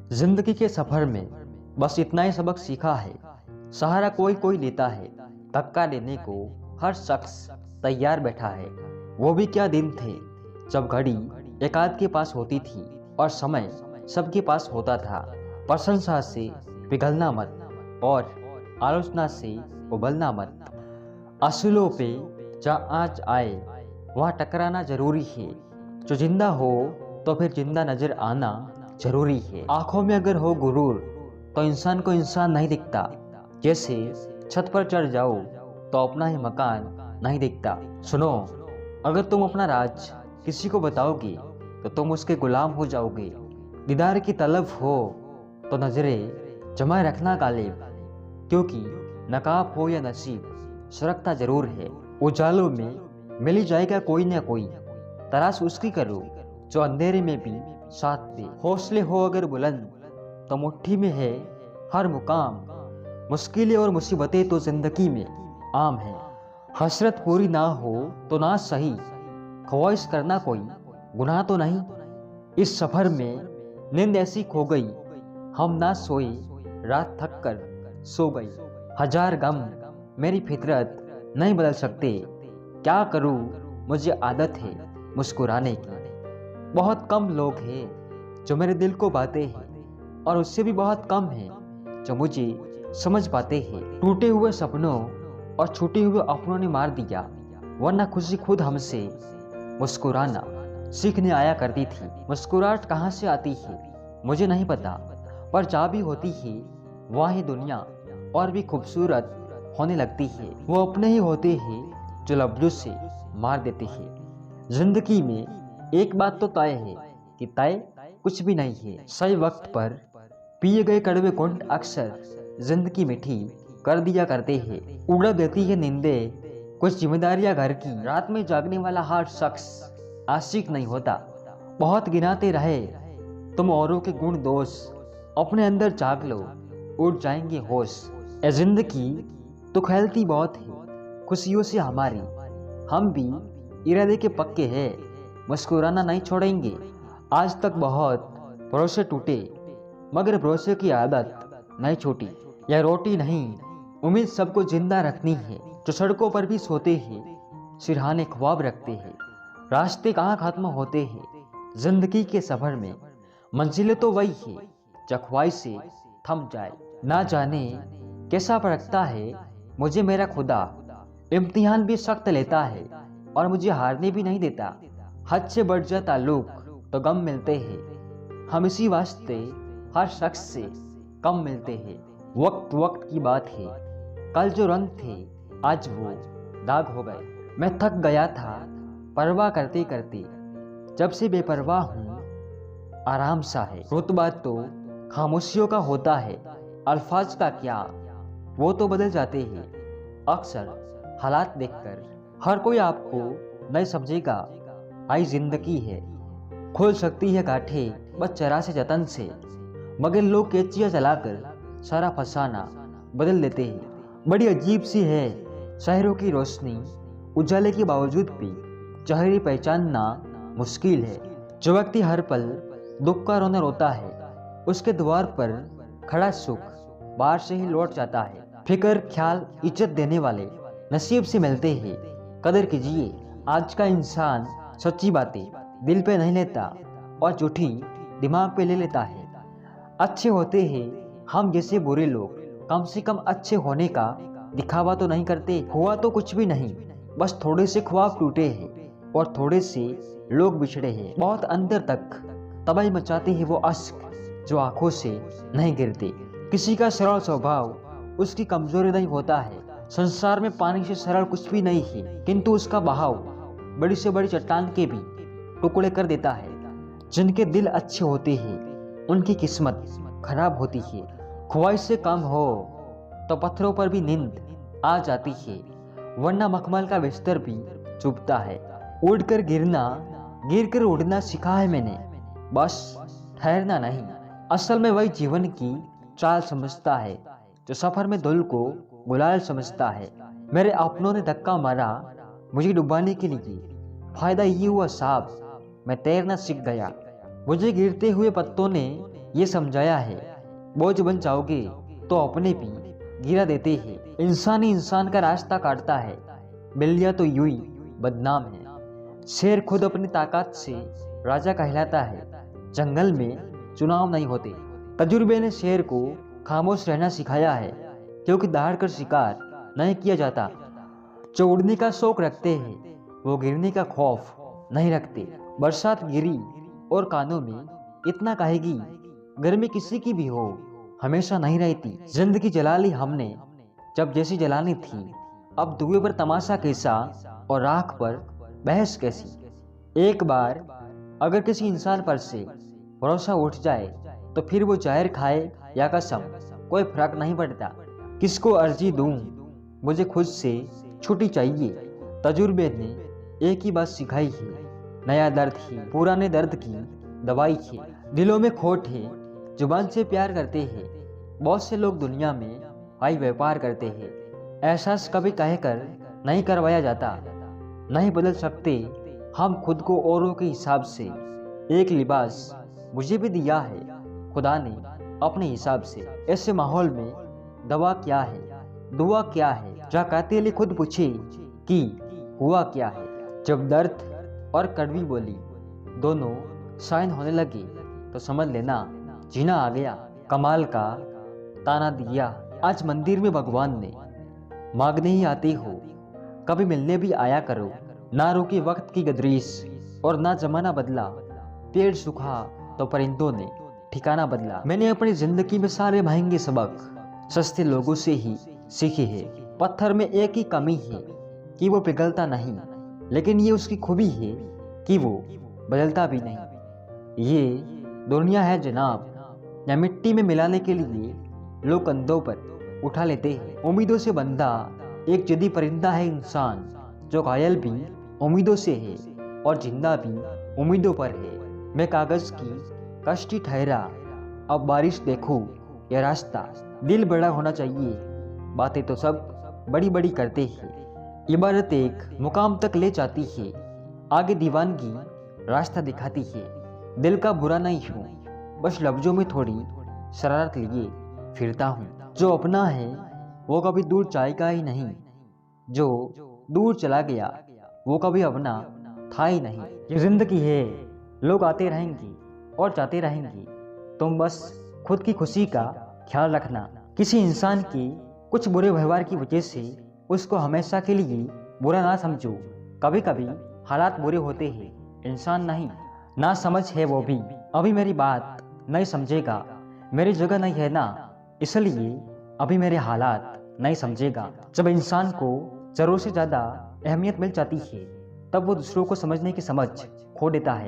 जिंदगी के सफर में बस इतना ही सबक सीखा है। सहारा कोई कोई लेता है, धक्का देने को हर शख्स तैयार बैठा है। वो भी क्या दिन थे जब घड़ी एक आध के पास होती थी और समय सबके पास होता था। प्रशंसा से पिघलना मत और आलोचना से उबलना मत। असूलों पे जहाँ आँच आए वहाँ टकराना जरूरी है। जो जिंदा हो तो फिर जिंदा नजर आना जरूरी है। आंखों में अगर हो गुरूर तो इंसान को इंसान नहीं दिखता। जैसे छत पर चढ़ जाओ तो अपना ही मकान नहीं दिखता। सुनो, अगर तुम अपना राज किसी को बताओगे तो तुम उसके गुलाम हो जाओगे। दीदार की तलब हो तो नजरें जमाए रखना गालिब, क्योंकि नकाब हो या नसीब सरकता जरूर है। उजालों में मिल ही जाएगा कोई ना कोई, तलाश उसकी करो जो अंधेरे में भी साथ दे। हौसले हो अगर बुलंद तो मुट्ठी में है हर मुकाम। मुश्किलें और मुसीबतें तो जिंदगी में आम है। हसरत पूरी ना हो तो ना सही, ख्वाहिश करना कोई गुनाह तो नहीं। इस सफर में नींद ऐसी खो गई, हम ना सोए, रात थक कर सो गई। हजार गम मेरी फितरत नहीं बदल सकते, क्या करूं मुझे आदत है मुस्कुराने की। बहुत कम लोग हैं जो मेरे दिल को बाते हैं और उससे भी बहुत कम हैं जो मुझे समझ पाते हैं। टूटे हुए सपनों और छूटे हुए अपनों ने मार दिया, वरना खुशी खुद हमसे मुस्कुराना सीखने आया करती थी। मुस्कुराहट कहाँ से आती है मुझे नहीं पता, पर जहाँ भी होती है वहाँ ही दुनिया और भी खूबसूरत होने लगती है। वो अपने ही होते हैं जो लफ्जों से मार देते हैं। जिंदगी में एक बात तो तय है कि तय कुछ भी नहीं है। सही वक्त पर पिए गए कड़वे घूंट अक्सर जिंदगी मीठी कर दिया करते हैं। उड़ा देती है नींदें कुछ जिम्मेदारियां घर की। रात में जागने वाला हर शख्स आशिक नहीं होता। बहुत गिनाते रहे तुम औरों के गुण दोष, अपने अंदर जाग लो उड़ जाएंगे होश। ए जिंदगी तो खेलती बहुत है खुशियों से हमारी, हम भी इरादे के पक्के हैं, मुस्कुराना नहीं छोड़ेंगे। आज तक बहुत भरोसे टूटे मगर भरोसे की आदत नहीं छूटी। यह रोटी नहीं उम्मीद सबको जिंदा रखनी है। जो सड़कों पर भी सोते हैं सिरहाने ख्वाब रखते हैं। रास्ते कहाँ खत्म होते हैं जिंदगी के सफर में, मंजिलें तो वही है जो ख्वाहिश से थम जाए। ना जाने कैसा परखता है मुझे मेरा खुदा, इम्तिहान भी सख्त लेता है और मुझे हारने भी नहीं देता। हद से बढ़ जा ताल्लुक तो गम मिलते हैं, हम इसी वास्ते हर शख्स से कम मिलते हैं। वक्त वक्त की बात है, कल जो रंग थे आज वो दाग हो गए। मैं थक गया था परवाह करते करते, जब से बेपरवाह हूँ आराम सा है। रुतबा तो खामोशियों का होता है, अल्फाज का क्या वो तो बदल जाते हैं। अक्सर हालात देखकर हर कोई आपको नहीं समझेगा। आई जिंदगी है, खोल सकती है गांठें बस जरा से जतन से, मगर लोग कैचियां चलाकर सारा फसाना बदल देते हैं। बड़ी अजीब सी है शहरों की रोशनी, उजाले के बावजूद भी चेहरे पहचानना मुश्किल है। जो व्यक्ति हर पल दुख का रोना रोता है, उसके द्वार पर खड़ा सुख बाहर से ही लौट जाता है। फिक्र ख्याल इज्जत देने वाले नसीब से मिलते हैं, कदर कीजिए। आज का इंसान सच्ची बातें दिल पे नहीं लेता और झूठी दिमाग पे ले लेता है। अच्छे होते हैं हम जैसे बुरे लोग, कम से कम अच्छे होने का दिखावा तो नहीं करते। हुआ तो कुछ भी नहीं, बस थोड़े से ख्वाब टूटे हैं और थोड़े से लोग बिछड़े हैं। बहुत अंदर तक तबाही मचाते हैं वो अश्क जो आंखों से नहीं गिरते। किसी का सरल स्वभाव उसकी कमजोरी नहीं होता है। संसार में पानी से सरल कुछ भी नहीं है, किंतु उसका बहाव बड़ी से बड़ी चट्टान के भी टुकड़े कर देता है। जिनके दिल अच्छे होते हैं उनकी किस्मत खराब होती है। ख्वाहिश से कम हो तो पत्थरों पर भी नींद आ जाती है, वरना मखमल का बिस्तर भी चुभता है। उड़कर गिरना गिर कर उड़ना सीखा है मैंने, बस ठहरना नहीं। असल में वही जीवन की चाल समझता है जो सफर में धुल को गुलाल समझता है। मेरे अपनों ने धक्का मारा मुझे डुबाने के लिए, फायदा ये हुआ साहब मैं तैरना सीख गया। मुझे गिरते हुए पत्तों ने ये समझाया है, बोझ बन जाओगे तो अपने भी गिरा देते हैं। इंसान ही इंसान का रास्ता काटता है, बिल्लियां तो यूं ही बदनाम है। शेर खुद अपनी ताकत से राजा कहलाता है। जंगल में चुनाव नहीं होते। तजुर्बे ने शेर को खामोश रहना सिखाया है, क्योंकि दहाड़ कर शिकार नहीं किया जाता। जो उड़ने का शौक रखते हैं वो गिरने का खौफ नहीं रखते। बरसात गिरी और कानों में इतना कहेगी, गर्मी किसी की भी हो हमेशा नहीं रहती। जिंदगी जला ली हमने जब जैसी जलानी थी, अब धुएं पर तमाशा कैसा और राख पर बहस कैसी। एक बार अगर किसी इंसान पर से भरोसा उठ जाए तो फिर वो जहर खाए या कसम कोई फर्क नहीं पड़ता। किसको अर्जी दूं, मुझे खुद से छुट्टी चाहिए। तजुर्बे ने एक ही बात सिखाई है, नया दर्द ही पुराने दर्द की दवाई है। दिलों में खोट है, जुबान से प्यार करते हैं। बहुत से लोग दुनिया में भाई व्यापार करते हैं। एहसास कभी कहकर नहीं करवाया जाता। नहीं बदल सकते हम खुद को औरों के हिसाब से। एक लिबास मुझे भी दिया है खुदा ने अपने हिसाब से। ऐसे माहौल में दवा क्या है, दुआ क्या है, जा कातिल खुद पूछे कि हुआ क्या है। जब दर्द और कड़वी बोली दोनों साइन होने लगे तो समझ लेना जीना आ गया। कमाल का ताना दिया आज मंदिर में भगवान ने, मांगने ही आते हो कभी मिलने भी आया करो। ना रोकी वक्त की गदरीस और ना जमाना बदला, पेड़ सूखा तो परिंदों ने ठिकाना बदला। मैंने अपनी जिंदगी में सारे महंगे सबक सस्ते लोगों से ही सीखे हैं। पत्थर में एक ही कमी है कि वो पिघलता नहीं, लेकिन ये उसकी खूबी है कि वो बदलता भी नहीं। ये दुनिया है जनाब, या मिट्टी में मिलाने के लिए लोग कंधों पर उठा लेते हैं। उम्मीदों से बंधा एक जदी परिंदा है इंसान, जो घायल भी उम्मीदों से है और जिंदा भी उम्मीदों पर है। मैं कागज की कश्ती ठहरा, अब बारिश देखो ये रास्ता। दिल बड़ा होना चाहिए, बातें तो सब बड़ी बड़ी करते हैं। इबारत एक मुकाम तक ले जाती है, आगे दीवानगी रास्ता दिखाती है। दिल का बुरा नहीं हूँ, बस लफ्जों में थोड़ी शरारत लिए फिरता हूँ। जो अपना है वो कभी दूर जाएगा ही नहीं, जो दूर चला गया वो कभी अपना था ही नहीं। ये जिंदगी है, लोग आते रहेंगे और जाते रहेंगे, तुम बस खुद की खुशी का ख्याल रखना। किसी इंसान के कुछ बुरे व्यवहार की वजह से उसको हमेशा के लिए बुरा ना समझो। कभी कभी हालात बुरे होते हैं, इंसान नहीं। ना समझ है वो भी, अभी मेरी बात नहीं समझेगा। मेरी जगह नहीं है ना, इसलिए अभी मेरे हालात नहीं समझेगा। जब इंसान को जरूरत से ज्यादा अहमियत मिल जाती है तब वो दूसरों को समझने की समझ खो देता है।